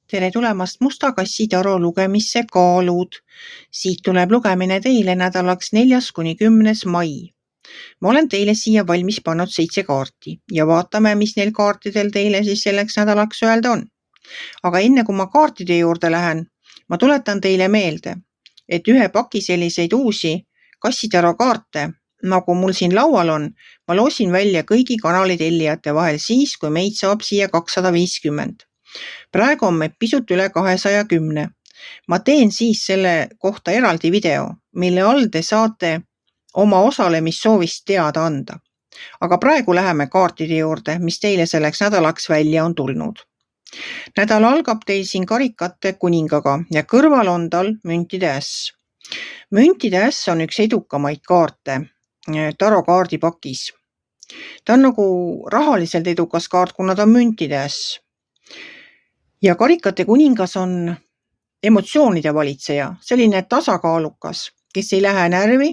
Tere tulemast Musta kassitaru lugemisse kaalud. Siit tuleb lugemine teile nädalaks 4.–10. mai. Ma olen teile siia valmis pannud 7 kaarti ja vaatame, mis neil kaartidel teile siis selleks nädalaks öelda on. Aga enne kui ma kaartide juurde lähen, ma tuletan teile meelde, et ühe paki selliseid uusi kassitaru kaarte, nagu mul siin laual on, ma loosin välja kõigi kanali tellijate vahel siis, kui meid saab siia 250. Praegu on meid pisut üle 210. Ma teen siis selle kohta eraldi video, mille all te saate oma osalemissoovist teada anda. Aga praegu läheme kaartide juurde, mis teile selleks nädalaks välja on tulnud. Nädal algab teil siin karikate kuningaga ja kõrval on tal müntide äss. Müntide äss on üks edukamaid kaarte tarokaardi pakis. Ta on nagu rahaliselt edukas kaart, kuna ta on müntide äss. Ja karikate kuningas on emotsioonide valitseja, selline tasakaalukas, kes ei lähe närvi,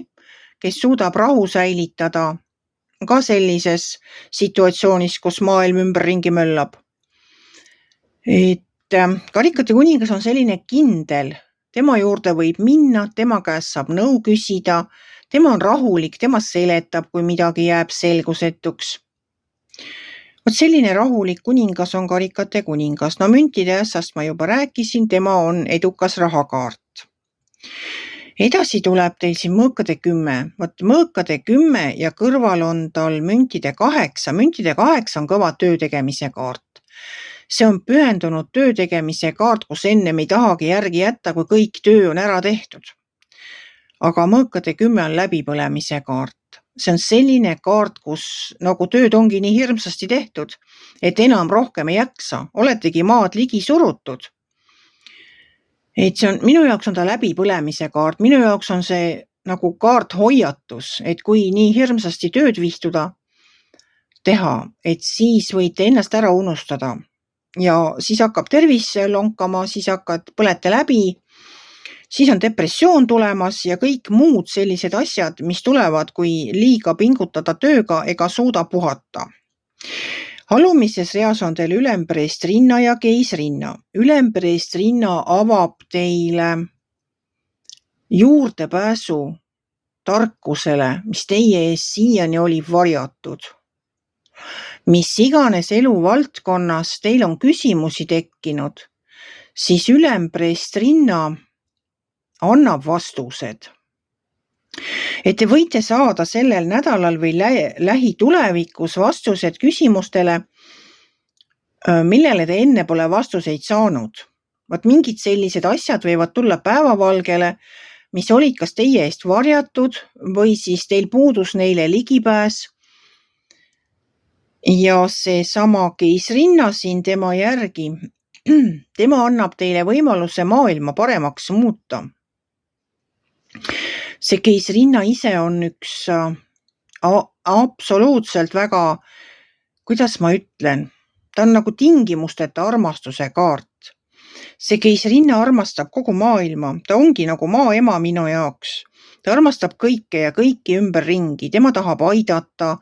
kes suudab rahu säilitada ka sellises situatsioonis, kus maailm ümberringi möllab. Karikate kuningas on selline kindel, tema juurde võib minna, tema käest saab nõu küsida, tema on rahulik, tema seletab, kui midagi jääb selgusetuks. Vot selline rahulik kuningas on karikate kuningas. No müntide ässast ma juba rääkisin, tema on edukas rahakaart. Edasi tuleb teil siin mõõkade 10. Vot mõõkade 10 ja kõrval on tal müntide 8. Müntide 8 on kõva töötegemise kaart. See on pühendunud töötegemise kaart, kus ennem ei tahagi järgi jätta, kui kõik töö on ära tehtud. Aga mõõkade 10 on läbipõlemise kaart. See on selline kaart, kus nagu tööd ongi nii hirmsasti tehtud, et enam rohkem ei jaksa, oletegi maad ligi surutud. Minu jaoks on ta läbipõlemise kaart, minu jaoks on see nagu kaart hoiatus, et kui nii hirmsasti tööd vihtuda teha, et siis võite ennast ära unustada. Ja siis hakkab tervis lonkama, siis põlete läbi, siis on depressioon tulemas ja kõik muud sellised asjad, mis tulevad, kui liiga pingutada tööga ega suuda puhata. Alumises reas on teil ülempreestrinna ja keisrinna. Ülempreestrinna avab teile juurdepääsu tarkusele, mis teie ees siiani oli varjatud. Mis iganes eluvaldkonnas teil on küsimusi tekkinud, siis ülempreestrinna annab vastused. Et te võite saada sellel nädalal või lähitulevikus vastused küsimustele, millele te enne pole vastuseid saanud. Vot mingid sellised asjad võivad tulla päevavalgele, mis olid kas teie eest varjatud või siis teil puudus neile ligipääs. Ja see sama keisrinna siin tema järgi, tema annab teile võimaluse maailma paremaks muuta. See keisrinna ise on üks absoluutselt väga, kuidas ma ütlen, ta on nagu tingimusteta armastuse kaart. See keisrinna armastab kogu maailma, ta ongi nagu maaema minu jaoks. Ta armastab kõike ja kõiki ümberringi, tema tahab aidata.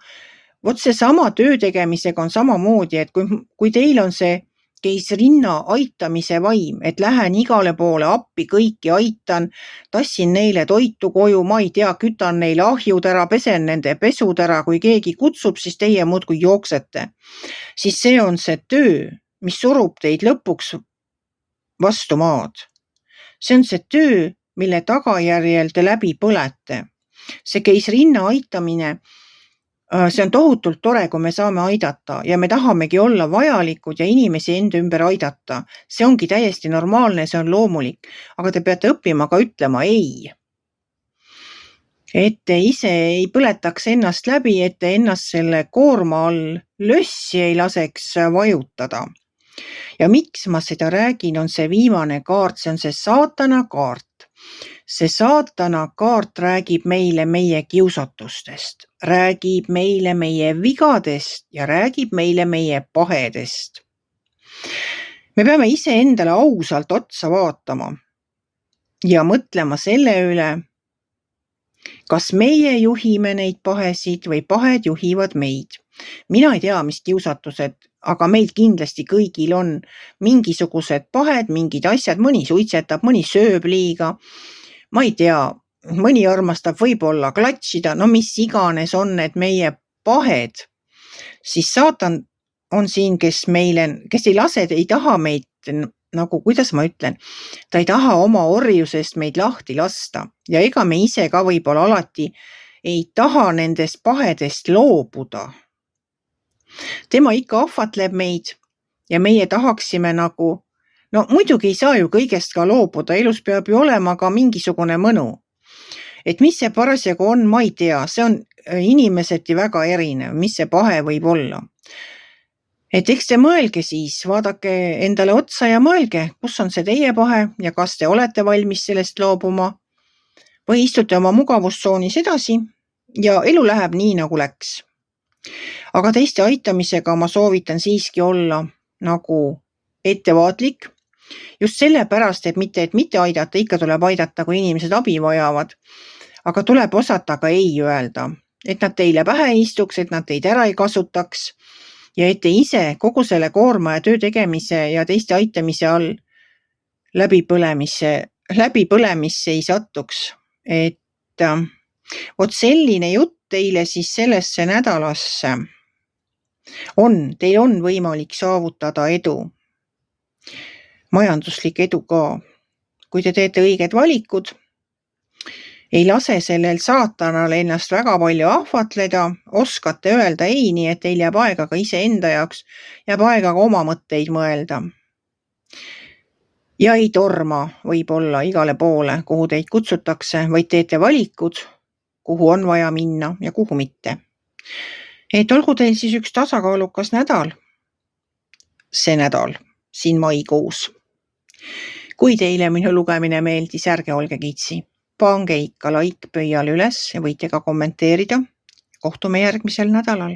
Vot see sama töötegemisega on samamoodi, et kui teil on see keisrinna aitamise vaim, et lähen igale poole appi, kõiki aitan, tassin neile toitu koju, ma ei tea, kütan neile ahjud ära, pesen nende pesud ära, kui keegi kutsub, siis teie muudkui jooksete. Siis see on see töö, mis surub teid lõpuks vastu maad. See on see töö, mille tagajärjel te läbi põlete. See keisrinna aitamine, see on tohutult tore, kui me saame aidata ja me tahamegi olla vajalikud ja inimesi enda ümber aidata. See ongi täiesti normaalne, see on loomulik, aga te peate õppima ka ütlema ei. Et te ise ei põletaks ennast läbi, et te ennast selle koorma all lössi ei laseks vajutada. Ja miks ma seda räägin, on see viimane kaart, see on see saatana kaart. See saatana kaart räägib meile meie kiusatustest, räägib meile meie vigadest ja räägib meile meie pahedest. Me peame ise endale ausalt otsa vaatama ja mõtlema selle üle, kas meie juhime neid pahesid või pahed juhivad meid. Mina ei tea, mis kiusatused aga meil kindlasti kõigil on mingisugused pahed, mingid asjad, mõni suitsetab, mõni sööb liiga, ma ei tea, mõni armastab võib-olla klatšida, no mis iganes on need meie pahed, siis saatan on siin, kes ei lase, ei taha meid, nagu kuidas ma ütlen, ta ei taha oma orjusest meid lahti lasta ja ega me ise ka võib-olla alati ei taha nendest pahedest loobuda. Tema ikka ahvatleb meid ja meie tahaksime nagu, no muidugi ei saa ju kõigest ka loobuda, elus peab ju olema ka mingisugune mõnu. Et mis see parasjagu on, ma ei tea, see on inimeseti väga erinev, mis see pahe võib olla. Et eks te mõelge siis, vaadake endale otsa ja mõelge, kus on see teie pahe ja kas te olete valmis sellest loobuma või istute oma mugavustsoonis edasi ja elu läheb nii, nagu läks. Aga teiste aitamisega ma soovitan siiski olla nagu ettevaatlik, just sellepärast, et mitte aidata, ikka tuleb aidata, kui inimesed abi vajavad, aga tuleb osata ka ei öelda, et nad teile pähe istuks, et nad teid ära ei kasutaks ja et te ise kogu selle koorma ja töö tegemise ja teiste aitamise all läbipõlemisse ei satuks. Et vot selline jutt teile siis sellesse nädalasse teil on võimalik saavutada edu, majanduslik edu ka. Kui te teete õiged valikud, ei lase sellel saatanal ennast väga palju ahvatleda, oskate öelda ei, nii et teil jääb aega ka iseenda jaoks, jääb aega ka oma mõtteid mõelda. Ja ei torma võib-olla igale poole, kuhu teid kutsutakse, vaid teete valikud, kuhu on vaja minna ja kuhu mitte. Et olgu teil siis üks tasakaalukas nädal, see nädal siin maikuus. Kui teile minu lugemine meeldis, ärge olge kitsi. Pange ikka like pöial üles ja võite ka kommenteerida. Kohtume järgmisel nädalal.